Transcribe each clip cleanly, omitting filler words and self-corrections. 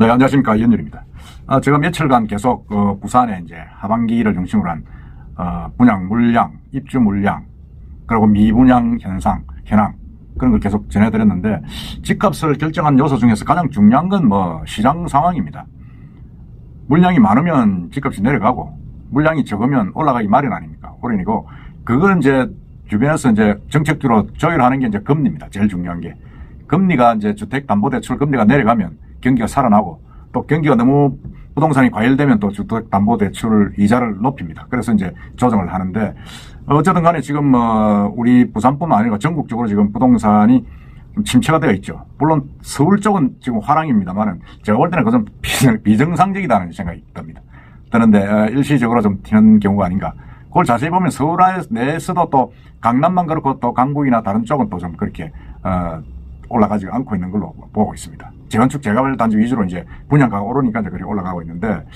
네, 안녕하십니까. 이현율입니다. 제가 며칠간 계속 부산에 이제 하반기를 중심으로 한 분양 물량, 입주 물량, 그리고 미분양 현황 그런 걸 계속 전해드렸는데, 집값을 결정한 요소 중에서 가장 중요한 건 시장 상황입니다. 물량이 많으면 집값이 내려가고 물량이 적으면 올라가기 마련 아닙니까? 그러니까 그걸 이제 주변에서 이제 정책주로 조율하는 게 이제 금리입니다. 제일 중요한 게. 금리가 이제 주택담보대출 금리가 내려가면 경기가 살아나고, 또 경기가 너무 부동산이 과열되면 또 주택담보대출 이자를 높입니다. 그래서 이제 조정을 하는데, 어쨌든 간에 지금 우리 부산뿐만 아니라 전국적으로 지금 부동산이 좀 침체가 되어 있죠. 물론 서울 쪽은 지금 화랑입니다만은 제가 볼 때는 그건 비정상적이다는 생각이 듭니다. 드는데 일시적으로 좀 튀는 경우가 아닌가. 그걸 자세히 보면 서울 내에서도 또 강남만 그렇고 또 강북이나 다른 쪽은 또 좀 그렇게 올라가지 않고 있는 걸로 보고 있습니다. 재건축 재개발 단지 위주로 이제 분양가가 오르니까 이제 그렇게 올라가고 있는데,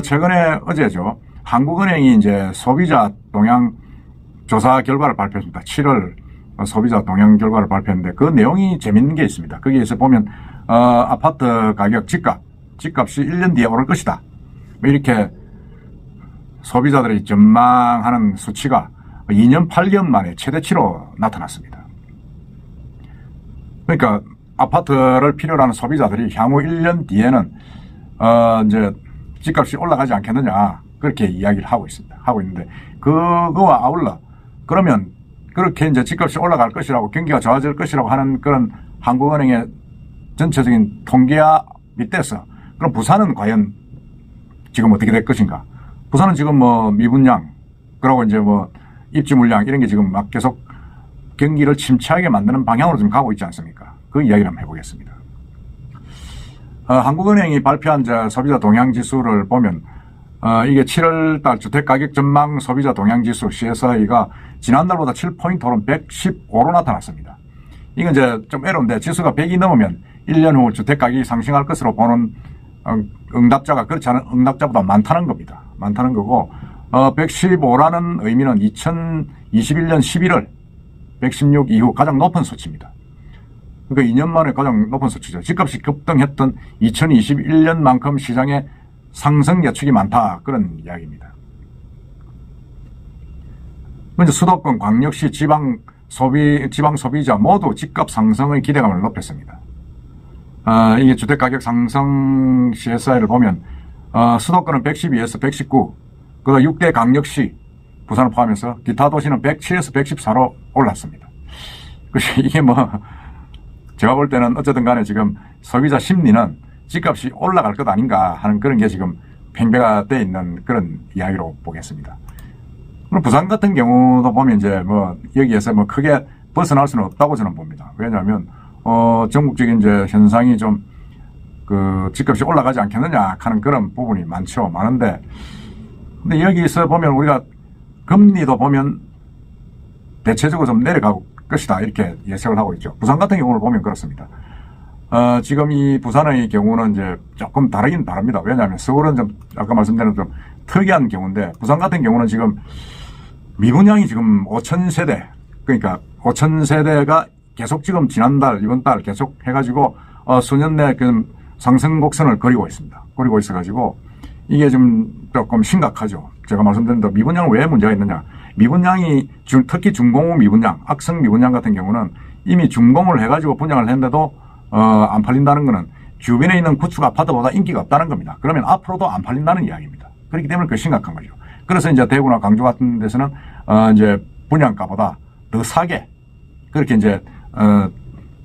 최근에 어제죠. 한국은행이 이제 소비자 동향 조사 결과를 발표했습니다. 7월 소비자 동향 결과를 발표했는데, 그 내용이 재밌는 게 있습니다. 거기에서 보면 아파트 가격 집값이 1년 뒤에 오를 것이다, 이렇게 소비자들이 전망하는 수치가 2년 8개월 만에 최대치로 나타났습니다. 그러니까 아파트를 필요로 하는 소비자들이 향후 1년 뒤에는 이제 집값이 올라가지 않겠느냐, 그렇게 이야기를 하고 있는데, 그거와 아울러 그러면 그렇게 이제 집값이 올라갈 것이라고, 경기가 좋아질 것이라고 하는 그런 한국은행의 전체적인 통계와 밑에서, 그럼 부산은 과연 지금 어떻게 될 것인가? 부산은 지금 미분양, 그리고 이제 입주 물량 이런 게 지금 막 계속 경기를 침체하게 만드는 방향으로 좀 가고 있지 않습니까? 그 이야기를 한번 해보겠습니다. 한국은행이 발표한 소비자 동향 지수를 보면, 이게 7월달 주택가격 전망 소비자 동향 지수 CSI가 지난달보다 7포인트 오른 115로 나타났습니다. 이건 이제 좀 애로운데, 지수가 100이 넘으면 1년 후 주택가격이 상승할 것으로 보는 응답자가 그렇지 않은 응답자보다 많다는 겁니다. 많다는 거고, 115라는 의미는 2021년 11월 116 이후 가장 높은 수치입니다. 그러니까 2년 만에 가장 높은 수치죠. 집값이 급등했던 2021년만큼 시장에 상승 예측이 많다, 그런 이야기입니다. 먼저 수도권, 광역시, 지방 소비자 모두 집값 상승의 기대감을 높였습니다. 이게 주택가격 상승 CSI를 보면, 수도권은 112에서 119, 그다음 6대 광역시, 부산을 포함해서 기타 도시는 107에서 114로 올랐습니다. 그래서 이게 제가 볼 때는 어쨌든 간에 지금 소비자 심리는 집값이 올라갈 것 아닌가 하는 그런 게 지금 팽배가 되어 있는 그런 이야기로 보겠습니다. 그럼 부산 같은 경우도 보면 이제 여기에서 크게 벗어날 수는 없다고 저는 봅니다. 왜냐하면 전국적인 이제 현상이 좀 집값이 올라가지 않겠느냐 하는 그런 부분이 많은데, 근데 여기서 보면 우리가 금리도 보면 대체적으로 좀 내려갈 것이다, 이렇게 예측을 하고 있죠. 부산 같은 경우를 보면 그렇습니다. 지금 이 부산의 경우는 이제 조금 다르긴 다릅니다. 왜냐하면 서울은 좀 아까 말씀드린 좀 특이한 경우인데, 부산 같은 경우는 지금 미분양이 지금 5,000세대, 그러니까 5,000세대가 계속 지금 지난달, 이번 달 계속 해가지고 수년 내 상승 곡선을 그리고 있습니다. 그리고 있어가지고 이게 좀 조금 심각하죠. 제가 말씀드린 대로 미분양은 왜 문제가 있느냐. 미분양이 특히 준공후 미분양, 악성 미분양 같은 경우는 이미 준공을 해가지고 분양을 했는데도 안 팔린다는 것은 주변에 있는 구축 아파트보다 인기가 없다는 겁니다. 그러면 앞으로도 안 팔린다는 이야기입니다. 그렇기 때문에 그 심각한 거죠. 그래서 이제 대구나 광주 같은 데서는 이제 분양가보다 더 싸게 그렇게 이제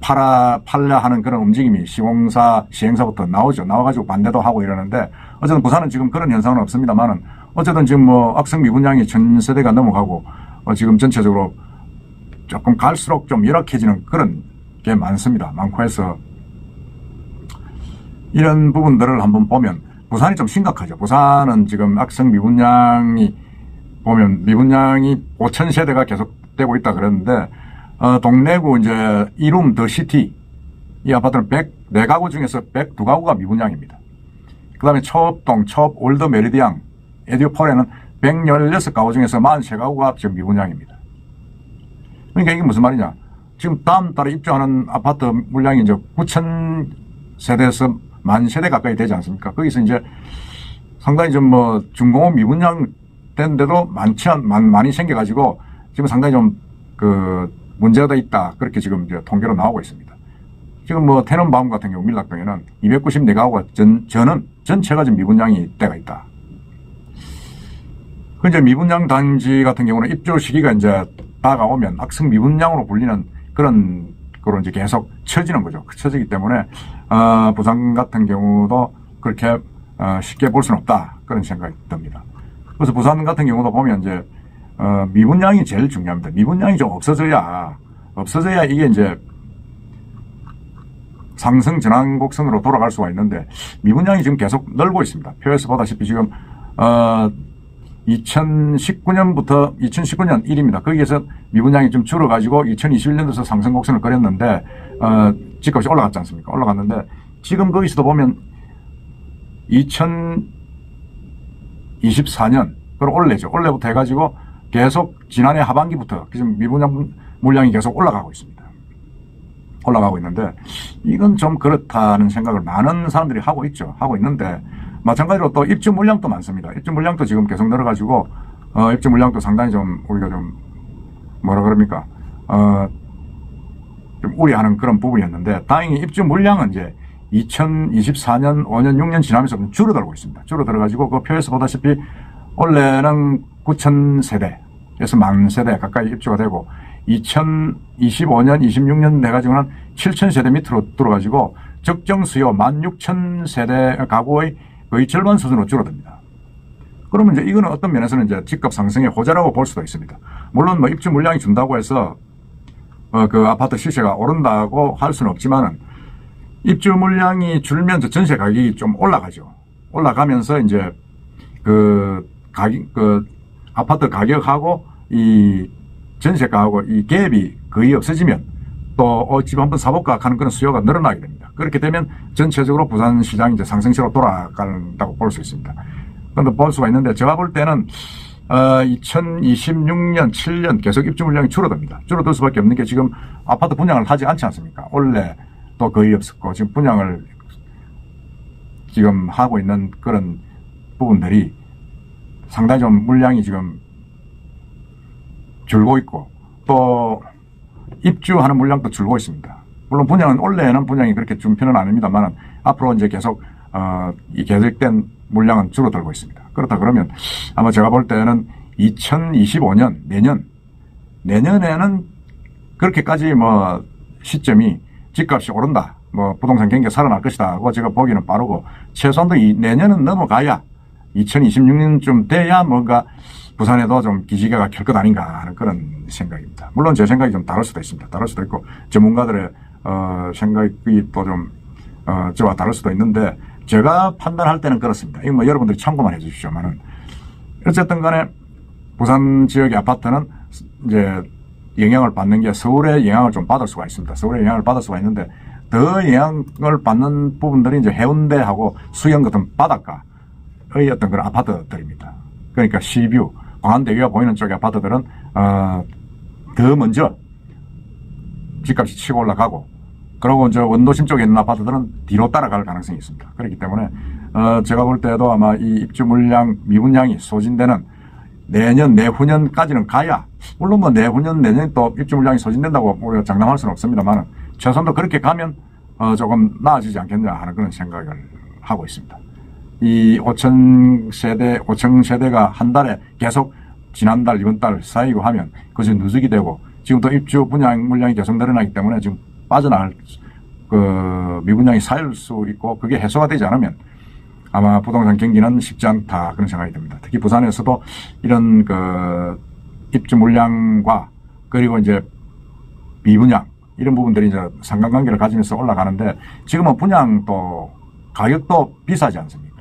팔려 하는 그런 움직임이 시행사부터 나와가지고 반대도 하고 이러는데, 어쨌든 부산은 지금 그런 현상은 없습니다만은, 어쨌든 지금 악성 미분양이 전 세대가 넘어가고 지금 전체적으로 조금 갈수록 좀 열악해지는 그런 게 많고 해서 이런 부분들을 한번 보면 부산이 좀 심각하죠. 부산은 지금 악성 미분양이 보면 미분양이 5,000세대가 계속되고 있다 그랬는데, 동래구 이제 이룸 더 시티 이 아파트는 104가구 중에서 102가구가 미분양입니다. 그 다음에 초업동, 올드 메리디앙, 에듀폴에는 116가구 중에서 43가구가 지금 미분양입니다. 그러니까 이게 무슨 말이냐. 지금 다음 달에 입주하는 아파트 물량이 이제 9,000세대에서 만 세대 가까이 되지 않습니까? 거기서 이제 상당히 좀 뭐 중공업 미분양 된데도 많이 생겨가지고 지금 상당히 좀 그 문제가 돼 있다. 그렇게 지금 이제 통계로 나오고 있습니다. 지금 뭐 테넌바움 같은 경우 밀락동에는 294가구가 전체가 지금 미분양이 때가 있다. 그 이제 미분양 단지 같은 경우는 입주 시기가 이제 다가오면 악성 미분양으로 불리는 그런 거로 이제 계속 처지는 거죠. 처지기 때문에 부산 같은 경우도 그렇게 쉽게 볼 수는 없다. 그런 생각이 듭니다. 그래서 부산 같은 경우도 보면 이제 미분양이 제일 중요합니다. 미분양이 좀 없어져야 이게 이제 상승 전환 곡선으로 돌아갈 수가 있는데 미분양이 지금 계속 늘고 있습니다. 표에서 보다시피 지금 2019년부터 2019년 1입니다. 거기에서 미분양이 좀 줄어가지고 2021년도에서 상승 곡선을 그렸는데 집값이 올라갔지 않습니까? 올라갔는데 지금 거기서도 보면 2024년 그리고 올해부터 해가지고 계속 지난해 하반기부터 지금 미분양 물량이 계속 올라가고 있습니다. 올라가고 있는데 이건 좀 그렇다는 생각을 많은 사람들이 하고 있죠. 하고 있는데 마찬가지로 또 입주 물량도 많습니다. 입주 물량도 지금 계속 늘어가지고 입주 물량도 상당히 좀 우리가 좀 뭐라 그럽니까 좀 우려하는 그런 부분이었는데 다행히 입주 물량은 이제 2024년 5년 6년 지나면서 줄어들고 있습니다. 줄어들어가지고 그 표에서 보다시피 원래는 9,000세대에서 10,000세대 가까이 입주가 되고 2025년 26년 돼가지고는 7,000세대 밑으로 들어가지고 적정 수요 16,000세대 가구의 거의 절반 수준으로 줄어듭니다. 그러면 이제 이거는 어떤 면에서는 이제 집값 상승의 호재라고 볼 수도 있습니다. 물론 뭐 입주 물량이 준다고 해서 그 아파트 시세가 오른다고 할 수는 없지만은 입주 물량이 줄면서 전세 가격이 좀 올라가죠. 올라가면서 이제 그 아파트 가격하고 이 전세가하고 이 갭이 거의 없어지면 또 집 한번 사볼까 하는 그런 수요가 늘어나게 됩니다. 그렇게 되면 전체적으로 부산 시장이 이제 상승세로 돌아간다고 볼 수 있습니다. 그런데 볼 수가 있는데 제가 볼 때는 2026년, 7년 계속 입주 물량이 줄어듭니다. 줄어들 수밖에 없는 게 지금 아파트 분양을 하지 않지 않습니까? 원래 또 거의 없었고 지금 분양을 지금 하고 있는 그런 부분들이 상당히 좀 물량이 지금 줄고 있고 또 입주하는 물량도 줄고 있습니다. 물론 분양은 원래는 분양이 그렇게 준 편은 아닙니다만 앞으로 이제 계속 이 계획된 물량은 줄어들고 있습니다. 그렇다 그러면 아마 제가 볼 때는 2025년 내년에는 그렇게까지 뭐 시점이 집값이 오른다, 뭐 부동산 경기가 살아날 것이다 하고 제가 보기는 빠르고 최소한도 내년은 넘어가야 2026년쯤 돼야 뭔가 부산에도 좀 기지개가 켤 것 아닌가 하는 그런 생각입니다. 물론 제 생각이 좀 다를 수도 있습니다. 다를 수도 있고 전문가들의 생각이 또 좀 저와 다를 수도 있는데 제가 판단할 때는 그렇습니다. 이거 뭐 여러분들이 참고만 해주십시오만은 어쨌든 간에 부산 지역의 아파트는 이제 영향을 받는 게 서울의 영향을 좀 받을 수가 있습니다. 서울의 영향을 받을 수가 있는데 더 영향을 받는 부분들이 이제 해운대하고 수영 같은 바닷가의 어떤 그런 아파트들입니다. 그러니까 시뷰, 광안대교가 보이는 쪽의 아파트들은 더 먼저 집값이 치고 올라가고 그리고 이제 원도심 쪽에 있는 아파트들은 뒤로 따라갈 가능성이 있습니다. 그렇기 때문에 제가 볼 때도 아마 이 입주 물량, 미분량이 소진되는 내년, 내후년까지는 가야 물론 뭐 내후년, 내년 또 입주 물량이 소진된다고 우리가 장담할 수는 없습니다만 최소한도 그렇게 가면 조금 나아지지 않겠냐 하는 그런 생각을 하고 있습니다. 이 5,000세대가 한 달에 계속 지난달, 이번 달 쌓이고 하면 그것이 누적이 되고 지금 또 입주 분양 물량이 계속 늘어나기 때문에 지금 빠져나갈 그 미분양이 쌓일 수 있고 그게 해소가 되지 않으면 아마 부동산 경기는 쉽지 않다 그런 생각이 듭니다. 특히 부산에서도 이런 그 입주 물량과 그리고 이제 미분양 이런 부분들이 이제 상관관계를 가지면서 올라가는데 지금은 분양도 가격도 비싸지 않습니까?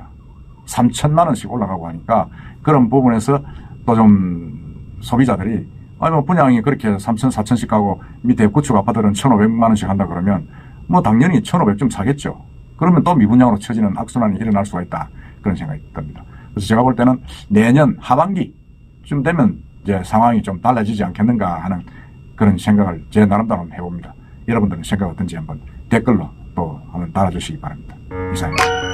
3천만 원씩 올라가고 하니까 그런 부분에서 또 좀 소비자들이 아니 뭐 분양이 그렇게 3천, 4천씩 가고 밑에 구축 아파트는 1,500만 원씩 한다 그러면 뭐 당연히 1,500좀 사겠죠. 그러면 또 미분양으로 처지는 악순환이 일어날 수가 있다. 그런 생각이 듭니다. 그래서 제가 볼 때는 내년 하반기쯤 되면 이제 상황이 좀 달라지지 않겠는가 하는 그런 생각을 제 나름대로 해봅니다. 여러분들은 생각 어떤지 한번 댓글로 또 한번 달아주시기 바랍니다. 이상입니다.